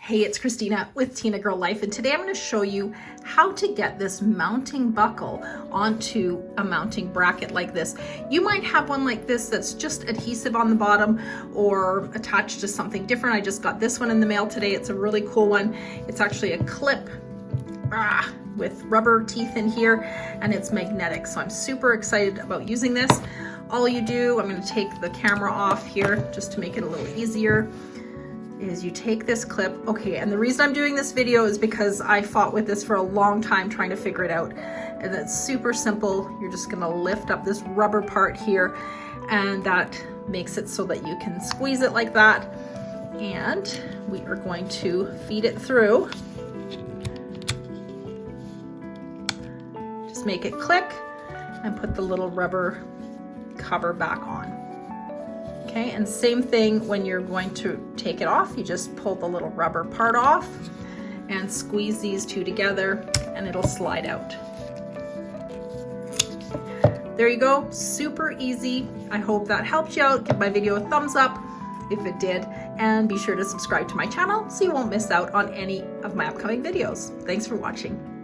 Hey, it's Christina with Tinagirl Life, and today I'm going to show you how to get this mounting buckle onto a mounting bracket like this. You might have one like this that's just adhesive on the bottom or attached to something different. I just got this one in the mail today. It's a really cool one. It's actually a clip with rubber teeth in here, and it's magnetic. So I'm super excited about using this. All you do, I'm going to take the camera off here just to make it a little easier, is you take this clip. Okay, and the reason I'm doing this video is because I fought with this for a long time trying to figure it out. And it's super simple. You're just gonna lift up this rubber part here, and that makes it so that you can squeeze it like that. And we are going to feed it through. Just make it click and put the little rubber cover back on. Okay, and same thing when you're going to take it off, you just pull the little rubber part off and squeeze these two together and it'll slide out. There you go, super easy. I hope that helped you out. Give my video a thumbs up if it did, and be sure to subscribe to my channel so you won't miss out on any of my upcoming videos. Thanks for watching.